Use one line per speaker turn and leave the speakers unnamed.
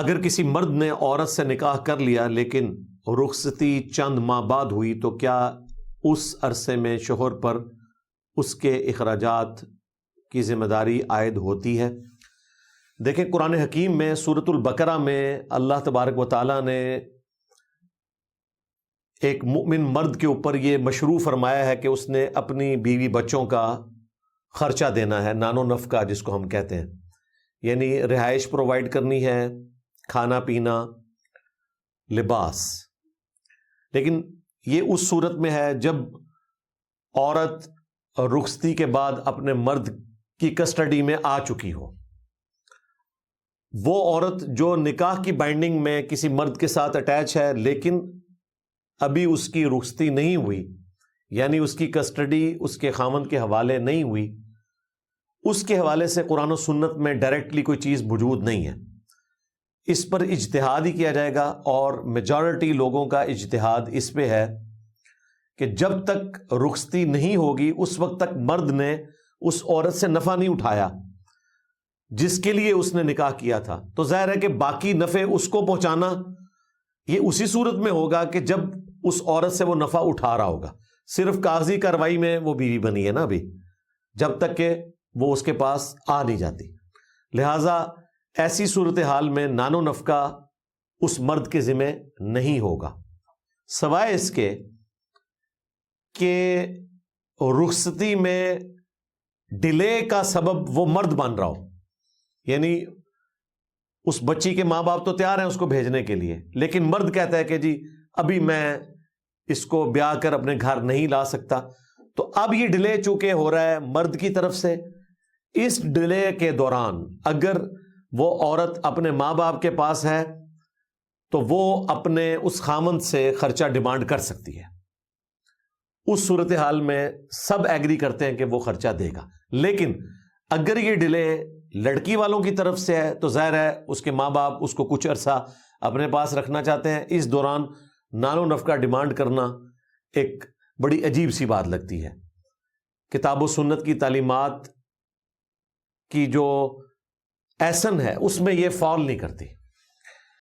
اگر کسی مرد نے عورت سے نکاح کر لیا لیکن رخصتی چند ماہ بعد ہوئی تو کیا اس عرصے میں شوہر پر اس کے اخراجات کی ذمہ داری عائد ہوتی ہے؟ دیکھیں، قرآن حکیم میں سورۃ البقرہ میں اللہ تبارک و تعالیٰ نے ایک مؤمن مرد کے اوپر یہ مشروع فرمایا ہے کہ اس نے اپنی بیوی بچوں کا خرچہ دینا ہے، نان و نفقہ جس کو ہم کہتے ہیں، یعنی رہائش پرووائڈ کرنی ہے، کھانا پینا، لباس۔ لیکن یہ اس صورت میں ہے جب عورت رخصتی کے بعد اپنے مرد کی کسٹڈی میں آ چکی ہو۔ وہ عورت جو نکاح کی بائنڈنگ میں کسی مرد کے ساتھ اٹیچ ہے لیکن ابھی اس کی رخصتی نہیں ہوئی، یعنی اس کی کسٹڈی اس کے خاوند کے حوالے نہیں ہوئی، اس کے حوالے سے قرآن و سنت میں ڈائریکٹلی کوئی چیز موجود نہیں ہے۔ اس پر اجتہاد ہی کیا جائے گا، اور میجورٹی لوگوں کا اجتہاد اس پہ ہے کہ جب تک رخصتی نہیں ہوگی اس وقت تک مرد نے اس عورت سے نفع نہیں اٹھایا جس کے لیے اس نے نکاح کیا تھا، تو ظاہر ہے کہ باقی نفع اس کو پہنچانا یہ اسی صورت میں ہوگا کہ جب اس عورت سے وہ نفع اٹھا رہا ہوگا۔ صرف کاغذی کارروائی میں وہ بیوی بنی ہے نا ابھی، جب تک کہ وہ اس کے پاس آ نہیں جاتی۔ لہٰذا ایسی صورتحال میں نان و نفقہ اس مرد کے ذمہ نہیں ہوگا، سوائے اس کے کہ رخصتی میں ڈیلے کا سبب وہ مرد بن رہا ہو، یعنی اس بچی کے ماں باپ تو تیار ہیں اس کو بھیجنے کے لیے، لیکن مرد کہتا ہے کہ جی ابھی میں اس کو بیاہ کر اپنے گھر نہیں لا سکتا۔ تو اب یہ ڈیلے چونکہ ہو رہا ہے مرد کی طرف سے، اس ڈیلے کے دوران اگر وہ عورت اپنے ماں باپ کے پاس ہے تو وہ اپنے اس خامند سے خرچہ ڈیمانڈ کر سکتی ہے۔ اس صورتحال میں سب ایگری کرتے ہیں کہ وہ خرچہ دے گا۔ لیکن اگر یہ ڈیلے لڑکی والوں کی طرف سے ہے تو ظاہر ہے اس کے ماں باپ اس کو کچھ عرصہ اپنے پاس رکھنا چاہتے ہیں، اس دوران نان و نفقہ ڈیمانڈ کرنا ایک بڑی عجیب سی بات لگتی ہے۔ کتاب و سنت کی تعلیمات کی جو ایسن ہے اس میں یہ فال نہیں کرتی۔